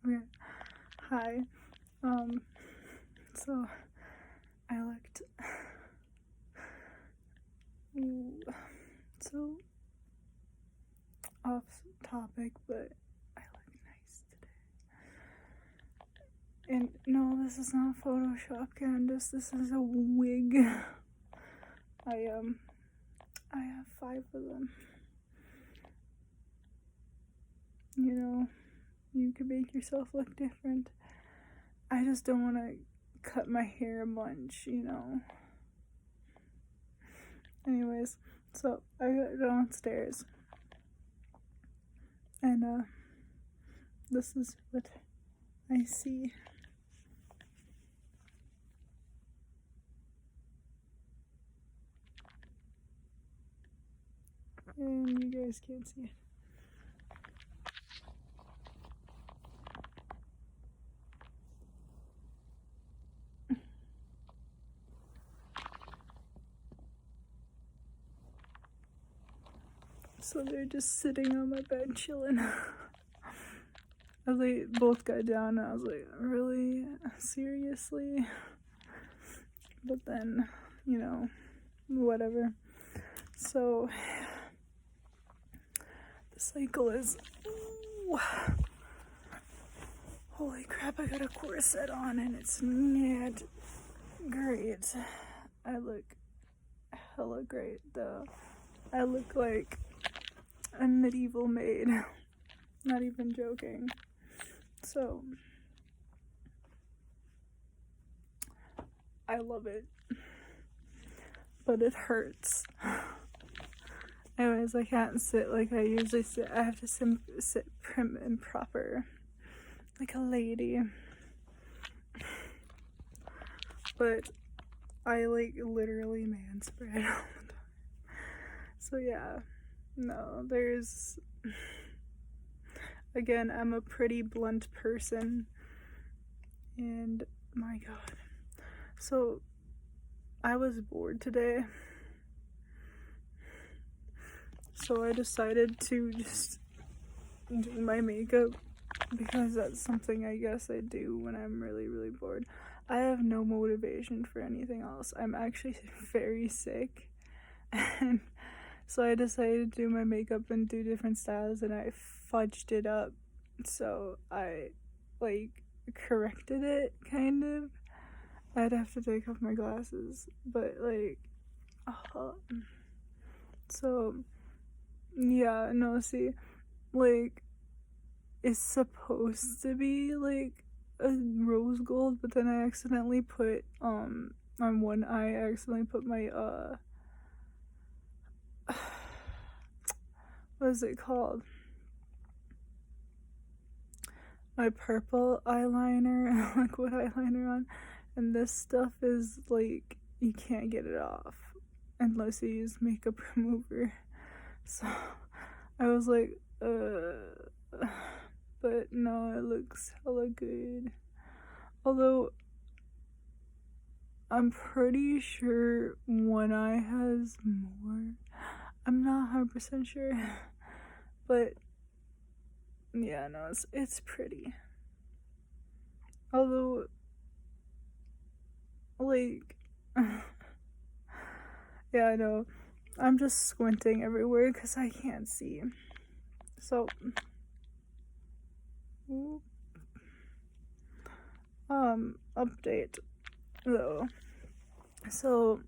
Okay. Hi. So I looked. Ooh, so off topic, but I look nice today. And no, this is not Photoshop, Candace. This is a wig. I have 5 of them. You know, you can make yourself look different. I just don't want to cut my hair a bunch, you know. Anyways, so I got downstairs, and this is what I see. And you guys can't see it. So they're just sitting on my bed chilling. As they both got down, and I was like, really? Seriously? But then, you know, whatever. So the cycle is, ooh, holy crap, I got a corset on and it's not great. I look hella great though. I look like a medieval maid. Not even joking. So I love it, but it hurts. Anyways, I can't sit like I usually sit. I have to sit prim and proper, like a lady. But I like literally man spread all the time. So yeah, no, there's, again, I'm a pretty blunt person, and my god. So I was bored today, so I decided to just do my makeup, because that's something I guess I do when I'm really, really bored. I have no motivation for anything else. I'm actually very sick, and so I decided to do my makeup and do different styles, and I fudged it up. So I, like, corrected it, kind of. I'd have to take off my glasses, but, like, so, yeah, no, see, like, it's supposed to be, like, a rose gold, but then I accidentally put, on one eye, I accidentally put my, what is it called? My purple eyeliner, liquid eyeliner on, and this stuff is like, you can't get it off unless you use makeup remover. So I was like, but no, it looks hella good. Although I'm pretty sure one eye has more. I'm not 100% sure, but yeah, no, it's pretty. Although, like, yeah, I know. I'm just squinting everywhere because I can't see. So, update though. So,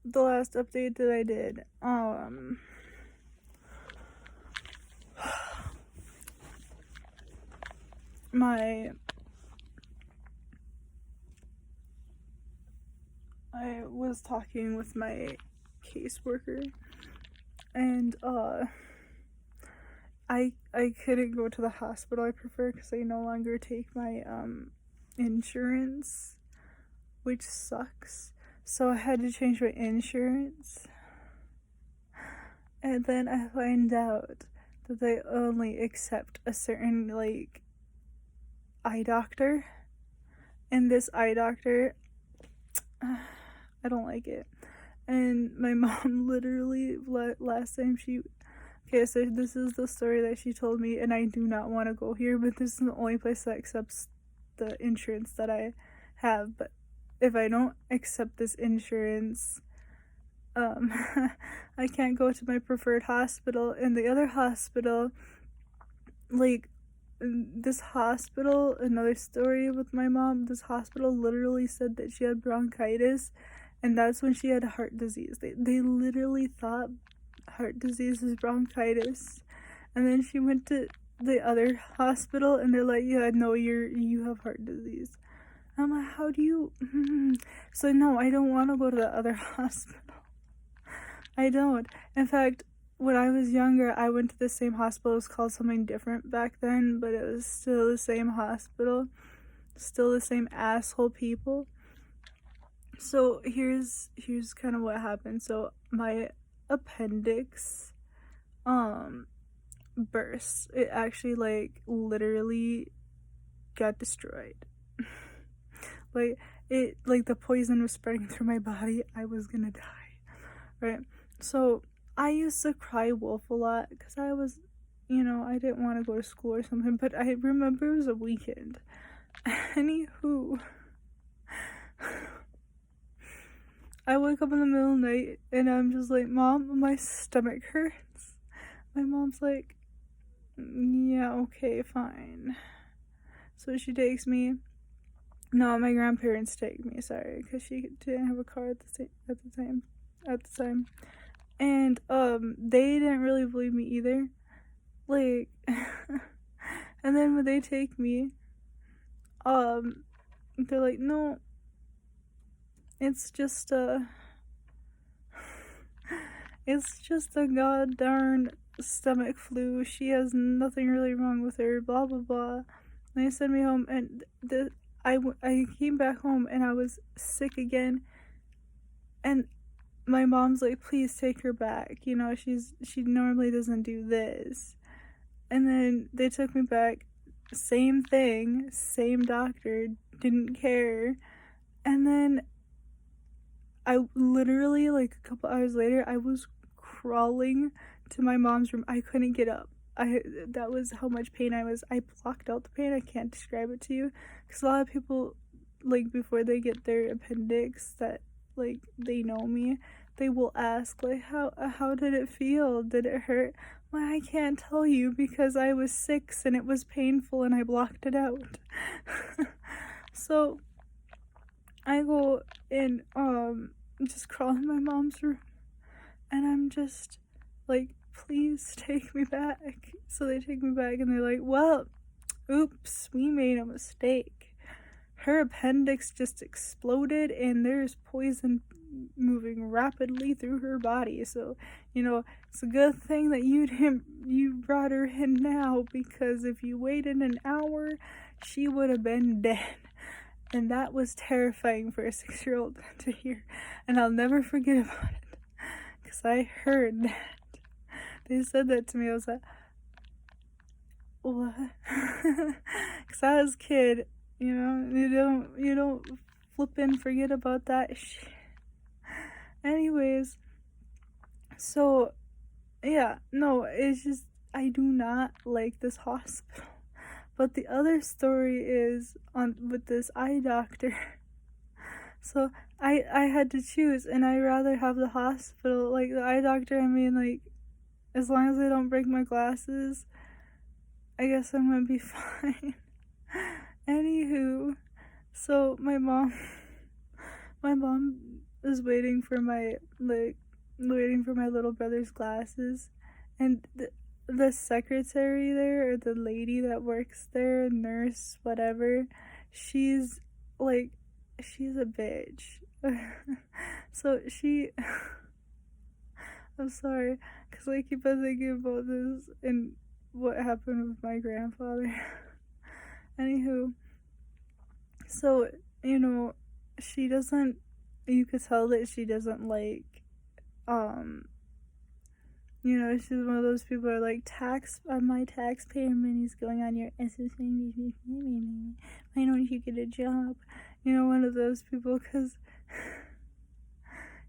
the last update that I did, I was talking with my caseworker, and I couldn't go to the hospital I prefer because I no longer take my insurance, which sucks. So I had to change my insurance, and then I find out that they only accept a certain, like, eye doctor, and this eye doctor, I don't like it. And my mom literally, last time Okay, so this is the story that she told me, and I do not want to go here, but this is the only place that accepts the insurance that I have. But if I don't accept this insurance, I can't go to my preferred hospital. And the other hospital, like, this hospital, another story with my mom, this hospital literally said that she had bronchitis, and that's when she had heart disease. They literally thought heart disease is bronchitis. And then she went to the other hospital, and they're like, yeah, no, you have heart disease. I'm like, how do you so no, I don't want to go to the other hospital. I don't. In fact, when I was younger, I went to the same hospital. It was called something different back then, but it was still the same hospital, still the same asshole people. So here's kind of what happened. So my appendix burst. It actually, like, literally got destroyed. Like, the poison was spreading through my body. I was gonna die, right? So I used to cry wolf a lot because I was, I didn't want to go to school or something, but I remember it was a weekend. Anywho, I wake up in the middle of the night and I'm just like, Mom, my stomach hurts. My mom's like, yeah, okay, fine. So she takes me. No, my grandparents take me, sorry, because she didn't have a car at the time. And they didn't really believe me either. Like, and then when they take me, they're like, no, it's just a god darn stomach flu. She has nothing really wrong with her, blah blah blah. And they sent me home, and I came back home and I was sick again, and my mom's like, please take her back, she normally doesn't do this. And then they took me back, same thing, same doctor, didn't care. And then I literally, like, a couple hours later, I was crawling to my mom's room. I couldn't get up. That was how much pain I was. I blocked out the pain. I can't describe it to you, because a lot of people, like, before they get their appendix, that, like, they know me, they will ask, like, how did it feel? Did it hurt? Well, I can't tell you because I was 6 and it was painful and I blocked it out. So I go and just crawl in my mom's room, and I'm just like, please take me back. So they take me back and they're like, well, oops, we made a mistake. Her appendix just exploded and there's poison moving rapidly through her body. So, it's a good thing that you brought her in now, because if you waited an hour, she would have been dead. And that was terrifying for a 6-year-old to hear. And I'll never forget about it, because I heard that. They said that to me. I was like, what? Because I was a kid, you don't flip and forget about that shit. Anyways, so, yeah, no, it's just, I do not like this hospital. But the other story is with this eye doctor. So I had to choose, and I'd rather have the hospital. Like, the eye doctor, I mean, like, as long as I don't break my glasses, I guess I'm gonna be fine. Anywho, so my mom is waiting for my little brother's glasses, and the secretary there, or the lady that works there, nurse, whatever, she's a bitch. So I'm sorry, because I keep on thinking about this and what happened with my grandfather. Anywho, so, she doesn't, you could tell that she doesn't like, she's one of those people who are like, my taxpayer money's going on your SSA, why don't you get a job? One of those people, because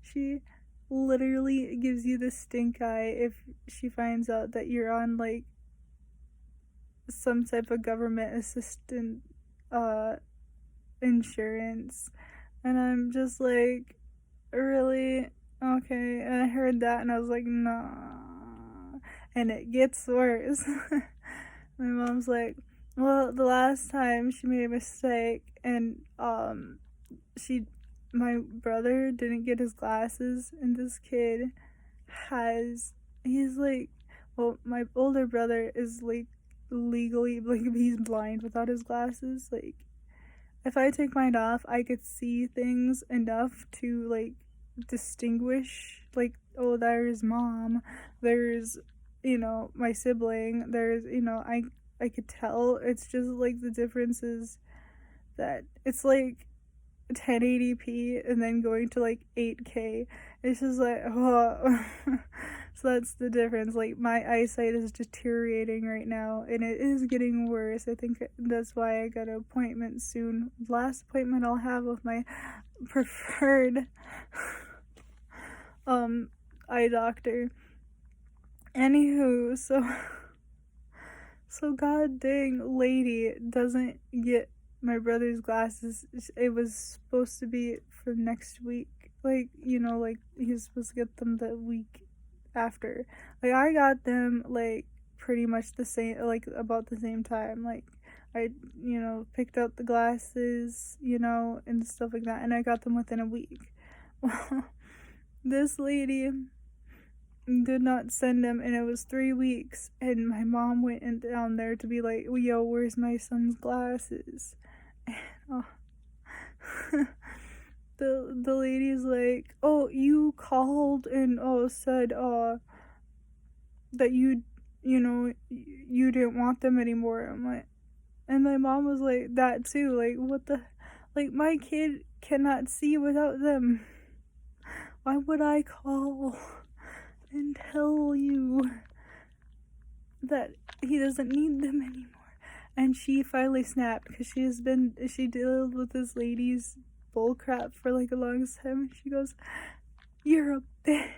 she literally gives you the stink eye if she finds out that you're on like some type of government assistant insurance. And I'm just like, really? Okay. And I heard that and I was like, nah. And it gets worse. My mom's like, well, the last time she made a mistake and my brother didn't get his glasses, and this kid he's like, well, my older brother is like legally, like, he's blind without his glasses. Like, if I take mine off, I could see things enough to like distinguish, like, oh, there's mom, there's, my sibling, there's, I could tell. It's just like the difference is that it's like 1080p and then going to like 8K. It's just like, oh. So that's the difference. Like, my eyesight is deteriorating right now and it is getting worse. I think that's why I got an appointment soon. Last appointment I'll have with my preferred eye doctor. Anywho, so god dang lady doesn't get my brother's glasses. It was supposed to be for next week. Like, like, he's supposed to get them the week after. Like, I got them like pretty much the same, like about the same time. Like, I picked out the glasses, and stuff like that, and I got them within a week. Well, this lady did not send them, and it was 3 weeks, and my mom went down there to be like, yo, where's my son's glasses? And the lady's like, oh, you called and said that you didn't want them anymore. I'm like, and my mom was like that too, like, what the, like, my kid cannot see without them. Why would I call and tell you that he doesn't need them anymore? And she finally snapped because she dealt with this lady's bullcrap for like a long time. She goes, you're a bitch.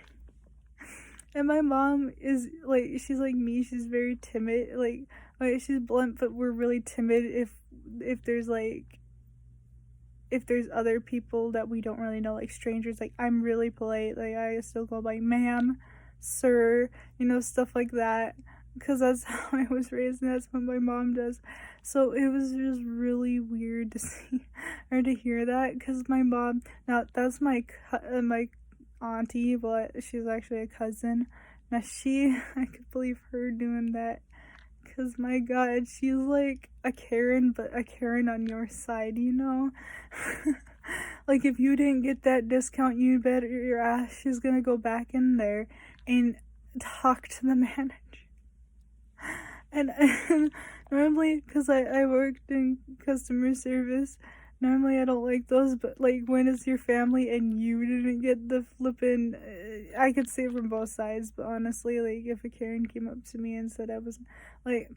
And my mom is like, she's like me, she's very timid. Like she's blunt, but we're really timid if there's other people that we don't really know, like strangers. Like, I'm really polite. Like, I still go by ma'am, sir, stuff like that, because that's how I was raised and that's what my mom does. So it was just really weird to see or to hear that, because my mom, now that's my auntie, but she's actually a cousin. Now I could believe her doing that, because my god, she's like a Karen, but a Karen on your side, Like, if you didn't get that discount, you bet your ass she's gonna go back in there and talk to the manager. And normally, because I worked in customer service, normally I don't like those, but like, when it's your family and you didn't get the flippin', I could say it from both sides, but honestly, like, if a Karen came up to me and said I was, like,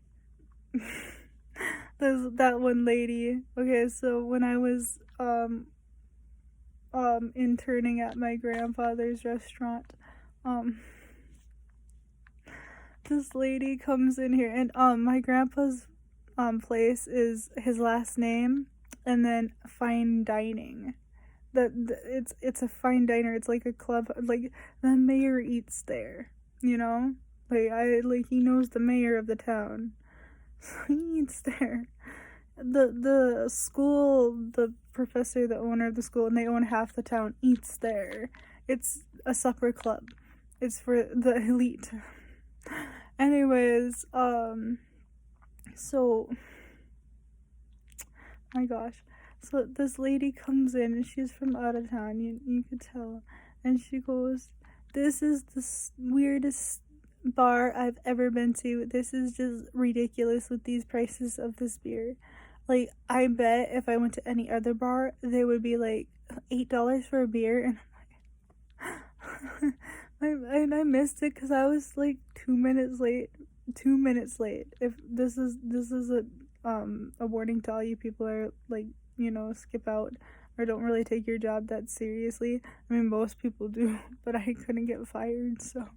there's that one lady. Okay, so when I was interning at my grandfather's restaurant, this lady comes in here, and my grandpa's place is his last name and then fine dining. It's a fine diner. It's like a club. Like, the mayor eats there, like he knows the mayor of the town, so he eats there. The school, the professor, the owner of the school, and they own half the town, eats there. It's a supper club. It's for the elite. Anyways, so, my gosh. So this lady comes in and she's from out of town, you could tell. And she goes, this is the weirdest bar I've ever been to. This is just ridiculous with these prices of this beer. Like, I bet if I went to any other bar, they would be like $8 for a beer. And I'm like, I missed it because I was like 2 minutes late. 2 minutes late. If this is a warning to all you people who are like, skip out or don't really take your job that seriously. I mean, most people do, but I couldn't get fired, so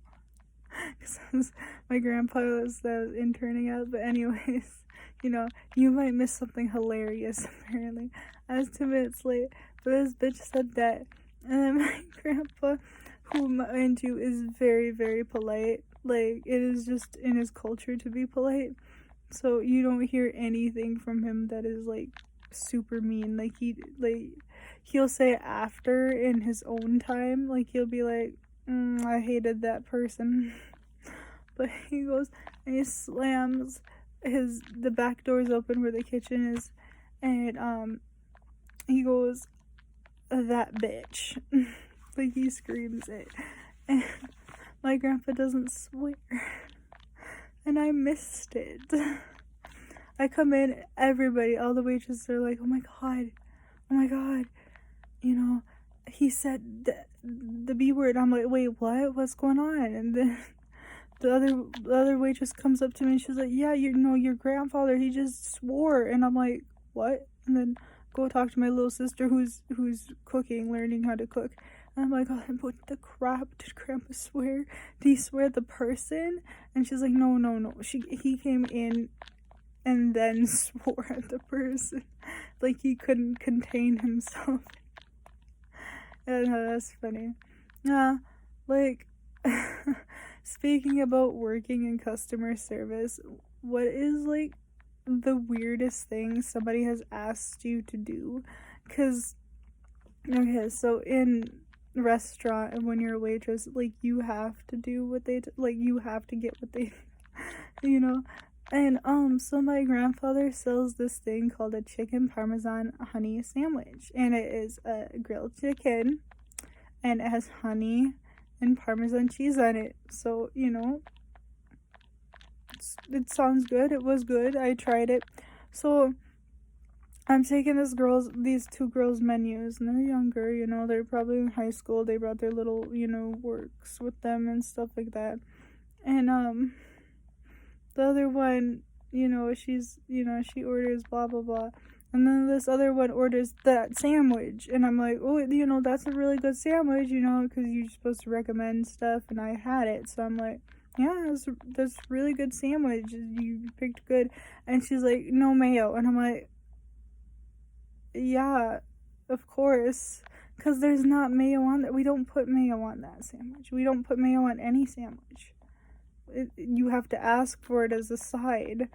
because my grandpa that was interning out. But anyways, you might miss something hilarious. Apparently, I was 2 minutes late, but this bitch said that, and then my grandpa, who mind you is very, very polite. Like, it is just in his culture to be polite. So you don't hear anything from him that is like super mean. Like he'll say after in his own time. Like he'll be like, I hated that person. But he goes and he slams the back doors open where the kitchen is, and he goes, that bitch. Like he screams it. And my grandpa doesn't swear. And I missed it. I come in, everybody, all the waitresses are like, oh my god, he said the B word. I'm like, wait, what? What's going on? And then the other waitress comes up to me and she's like, yeah, your grandfather, he just swore. And I'm like, what? And then go talk to my little sister who's cooking, learning how to cook. And I'm like, oh, what the crap? Did Grandpa swear? Did he swear at the person? And she's like, no. He came in and then swore at the person. Like he couldn't contain himself. And that's funny. Like, speaking about working in customer service, what is like the weirdest thing somebody has asked you to do? Because, okay, so in restaurant, and when you're a waitress, like you have to do what they you have to get what they and so my grandfather sells this thing called a chicken parmesan honey sandwich, and it is a grilled chicken and it has honey and parmesan cheese on it. So it sounds good. It was good. I tried it. So I'm taking these two girls' menus, and they're younger, they're probably in high school. They brought their little, works with them and stuff like that. And, the other one, she orders blah, blah, blah. And then this other one orders that sandwich. And I'm like, oh, that's a really good sandwich, because you're supposed to recommend stuff, and I had it. So I'm like, yeah, that's really good sandwich. You picked good. And she's like, no mayo. And I'm like, yeah, of course, because there's not mayo on that. We don't put mayo on that sandwich. We don't put mayo on any sandwich. You have to ask for it as a side.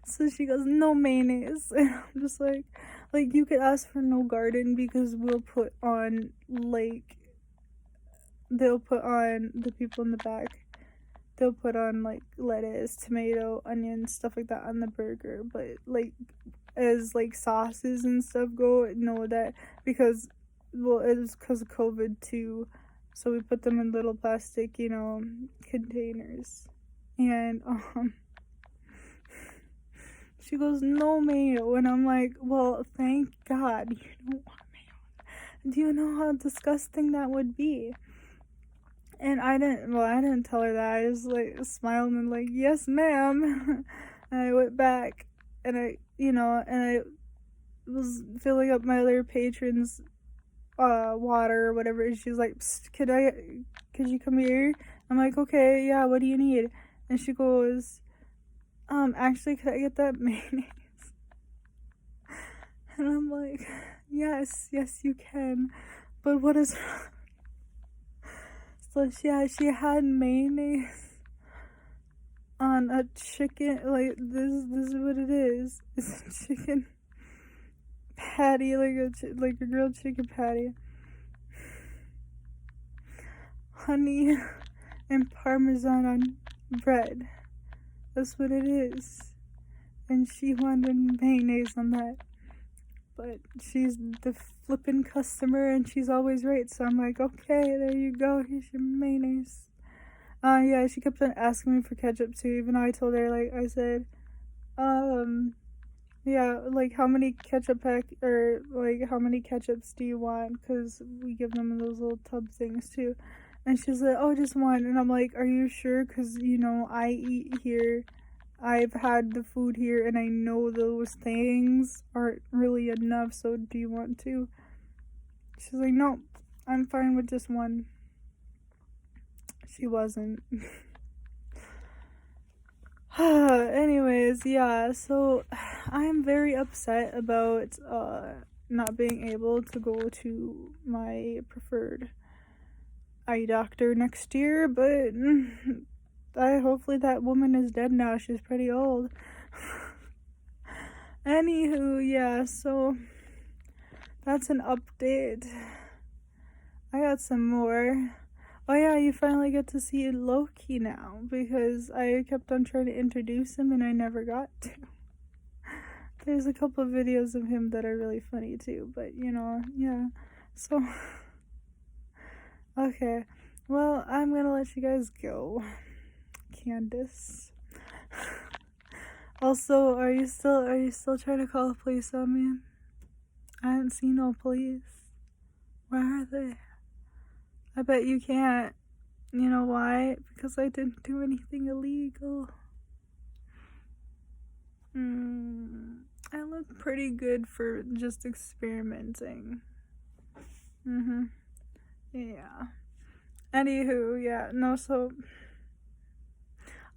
So she goes, no mayonnaise. And I'm just like you could ask for no garden, because we'll put on they'll put on, the people in the back, they'll put on lettuce, tomato, onion, stuff like that on the burger. But as sauces and stuff go, no, that because it was because of COVID too, so we put them in little plastic containers. And she goes, no mayo. And I'm like, well, thank God you don't want mayo. Do you know how disgusting that would be? And I didn't tell her that. I just smiled and yes ma'am. And I went back, and I was filling up my other patrons water or whatever, and she's like, could you come here? I'm like, okay, yeah, what do you need? And she goes, actually, could I get that mayonnaise? And I'm like, yes you can, but what is so she had mayonnaise on a chicken. This is what it is. It's a chicken patty, like a grilled chicken patty, honey and parmesan on bread. That's what it is. And she wanted mayonnaise on that, but she's the flippin' customer, and she's always right. So I'm like, okay, there you go, here's your mayonnaise. Yeah, she kept on asking me for ketchup too, even though I told her, I said, yeah, how many ketchup how many ketchups do you want? Because we give them in those little tub things too. And she's like, oh, just one. And I'm like, are you sure? Because, I eat here I've had the food here and I know those things aren't really enough, so do you want to? She's like, no, I'm fine with just one. She wasn't. Anyways, yeah, so I'm very upset about not being able to go to my preferred eye doctor next year, but hopefully that woman is dead now. She's pretty old. Anywho, yeah, so that's an update. I got some more. Oh yeah, you finally get to see Loki now, because I kept on trying to introduce him and I never got to. There's a couple of videos of him that are really funny too, but you know, yeah. So, okay. Well, I'm gonna let you guys go. Candace. Also, are you still trying to call the police on me? I haven't seen no police. Where are they? I bet you can't. You know why? Because I didn't do anything illegal. I look pretty good for just experimenting. Yeah. Anywho, yeah, no, so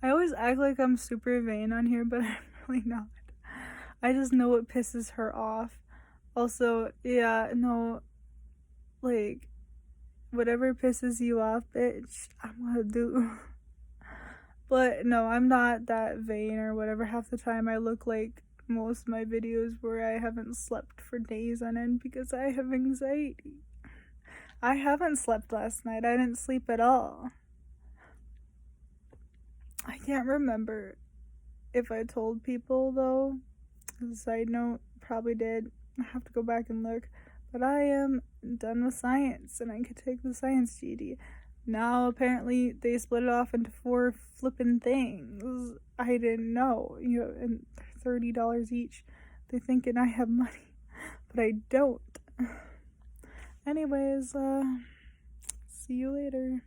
I always act like I'm super vain on here, but I'm really not. I just know it pisses her off. Also, yeah, no, like, whatever pisses you off, bitch, I'm gonna do. But no, I'm not that vain or whatever. Half the time I look like most of my videos where I haven't slept for days on end because I have anxiety. I haven't slept last night. I didn't sleep at all. I can't remember if I told people though. As a side note, probably did. I have to go back and look. But I am done with science and I could take the science GED. Now apparently they split it off into 4 flippin' things. I didn't know. You know, and they're $30 each. They're thinking I have money, but I don't. Anyways, see you later.